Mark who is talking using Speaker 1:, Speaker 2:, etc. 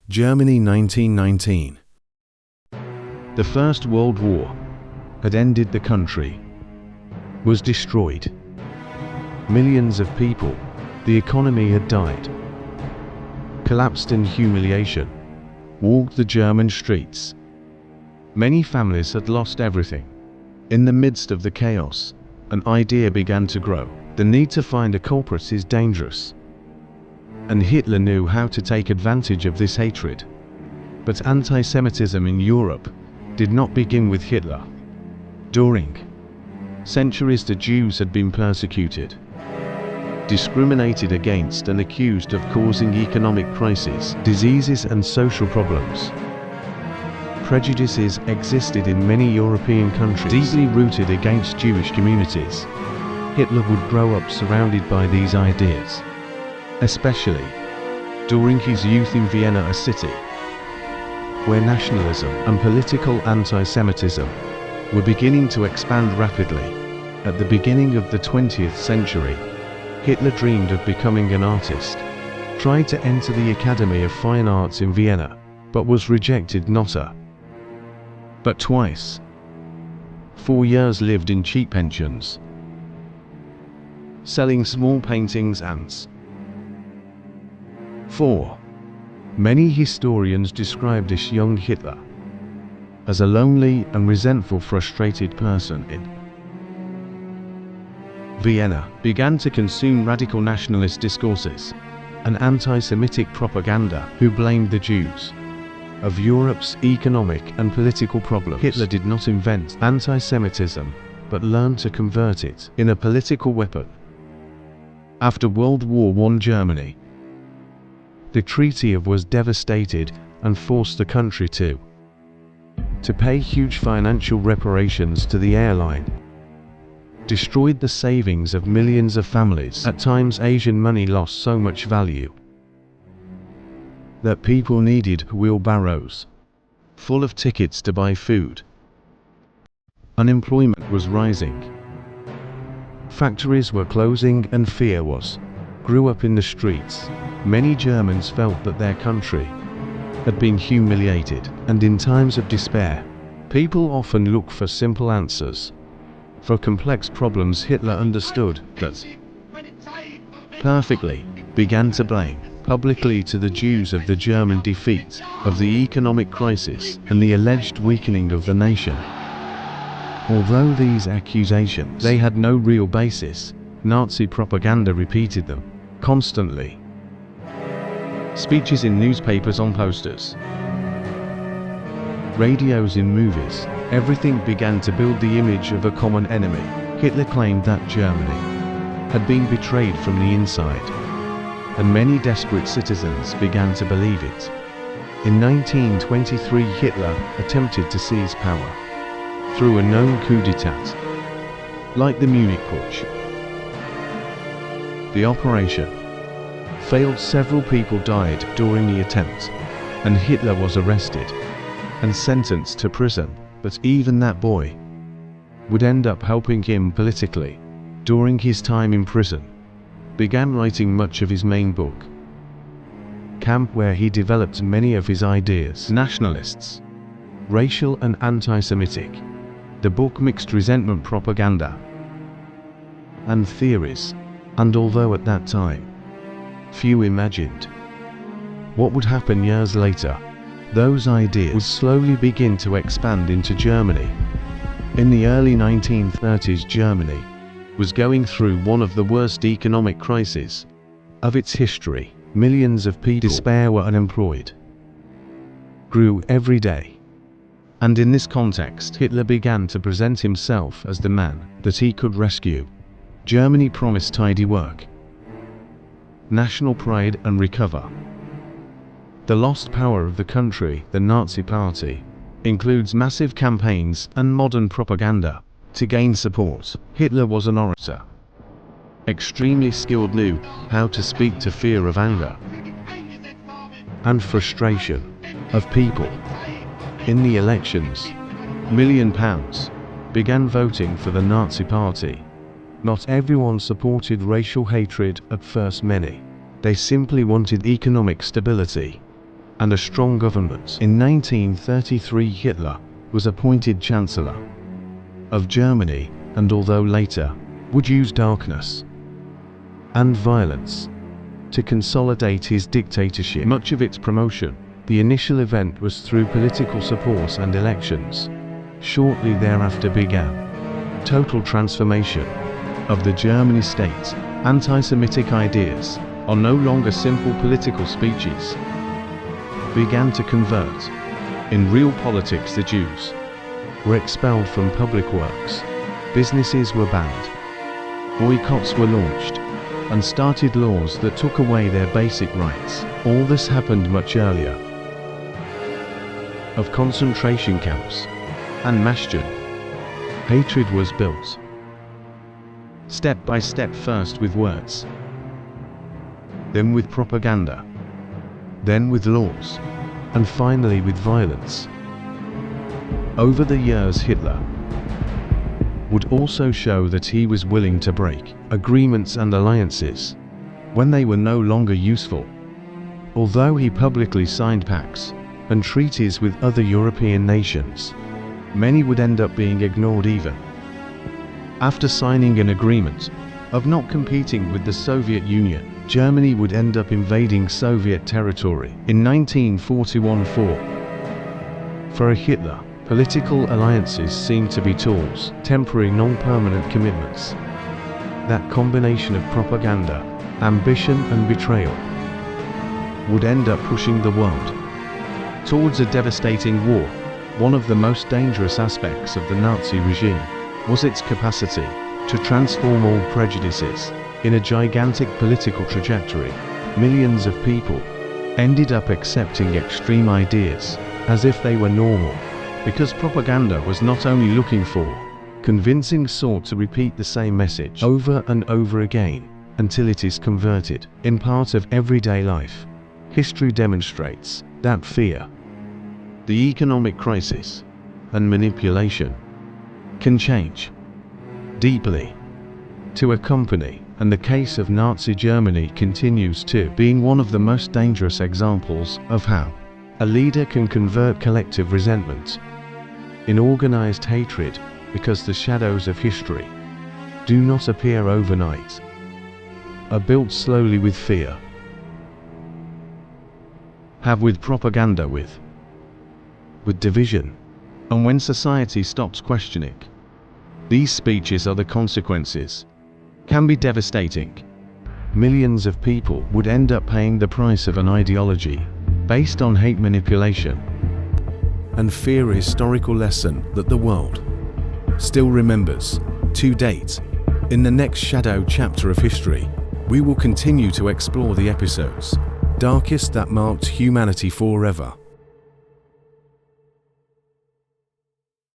Speaker 1: Germany 1919. The First World War had ended. The country was destroyed. Millions of people, the economy had died. Collapsed in humiliation, walked the German streets. Many families had lost everything. In the midst of the chaos, an idea began to grow. The need to find a culprit is dangerous. And Hitler knew how to take advantage of this hatred. But anti-Semitism in Europe did not begin with Hitler. During centuries, the Jews had been persecuted, discriminated against, and accused of causing economic crises, diseases, and social problems. Prejudices existed in many European countries, deeply rooted against Jewish communities. Hitler would grow up surrounded by these ideas, especially during his youth in Vienna, a city where nationalism and political anti-Semitism were beginning to expand rapidly. At the beginning of the 20th century, Hitler dreamed of becoming an artist, tried to enter the Academy of Fine Arts in Vienna, but was rejected not a, but twice. 4 years lived in cheap pensions, selling small paintings and 4. Many historians describe this young Hitler as a lonely and resentful, frustrated person in Vienna. Began to consume radical nationalist discourses and anti-Semitic propaganda who blamed the Jews of Europe's economic and political problems. Hitler did not invent anti-Semitism, but learned to convert it in a political weapon. After World War I, Germany, the Treaty of was devastated and forced the country to pay huge financial reparations to the airline, destroyed the savings of millions of families. At times, Asian money lost so much value that people needed wheelbarrows full of tickets to buy food. Unemployment was rising. Factories were closing and fear grew up in the streets. Many Germans felt that their country had been humiliated, and in times of despair, people often look for simple answers. For complex problems, Hitler understood that perfectly, began to blame publicly to the Jews of the German defeat, of the economic crisis, and the alleged weakening of the nation. Although these accusations, they had no real basis, Nazi propaganda repeated them constantly. Speeches in newspapers, on posters, radios, in movies, everything began to build the image of a common enemy. Hitler claimed that Germany had been betrayed from the inside, and many desperate citizens began to believe it. In 1923, Hitler attempted to seize power through a known coup d'etat, like the Munich Putsch. The operation failed. Several people died during the attempt, and Hitler was arrested and sentenced to prison. But even that boy would end up helping him politically. During his time in prison, began writing much of his main book, Camp, where he developed many of his ideas, nationalists, racial and anti-Semitic. The book mixed resentment, propaganda, and theories, and although at that time few imagined what would happen years later, those ideas would slowly begin to expand into Germany. In the early 1930s, Germany was going through one of the worst economic crises of its history. Millions of people, despair, were unemployed, grew every day. And in this context, Hitler began to present himself as the man that he could rescue. Germany promised tidy work, national pride, and recover the lost power of the country. The Nazi Party includes massive campaigns and modern propaganda to gain support. Hitler was an orator, extremely skilled, knew how to speak to fear of anger and frustration of people. In the elections, £1 million began voting for the Nazi Party. Not everyone supported racial hatred at first. Many, they simply wanted economic stability. and a strong government. In 1933, Hitler was appointed Chancellor of Germany, and although later would use darkness and violence to consolidate his dictatorship, much of its promotion, the initial event was through political support and elections. Shortly thereafter began total transformation of the German state. Anti-Semitic ideas are no longer simple political speeches, began to convert. In real politics, the Jews were expelled from public works, businesses were banned, boycotts were launched, and started laws that took away their basic rights. All this happened much earlier. Of concentration camps and Maschinen, hatred was built. Step by step, first with words, then with propaganda, then with laws, and finally with violence. Over the years, Hitler would also show that he was willing to break agreements and alliances when they were no longer useful. Although he publicly signed pacts and treaties with other European nations, many would end up being ignored even after signing an agreement of not competing with the Soviet Union. Germany would end up invading Soviet territory in 1941. For Hitler, political alliances seemed to be tools, temporary, non-permanent commitments. That combination of propaganda, ambition and betrayal would end up pushing the world towards a devastating war. One of the most dangerous aspects of the Nazi regime was its capacity to transform old prejudices in a gigantic political trajectory. Millions of people ended up accepting extreme ideas as if they were normal, because propaganda was not only looking for convincing sought to repeat the same message over and over again until it is converted in part of everyday life. History demonstrates that fear, the economic crisis, and manipulation can change deeply to a company, and the case of Nazi Germany continues to being one of the most dangerous examples of how a leader can convert collective resentment in organized hatred, because the shadows of history do not appear overnight, are built slowly with fear, have with propaganda, with division, and when society stops questioning these speeches, other consequences can be devastating. Millions of people would end up paying the price of an ideology based on hate, manipulation, and fear, a historical lesson that the world still remembers to date. In the next shadow chapter of history, we will continue to explore the episodes darkest that marked humanity forever.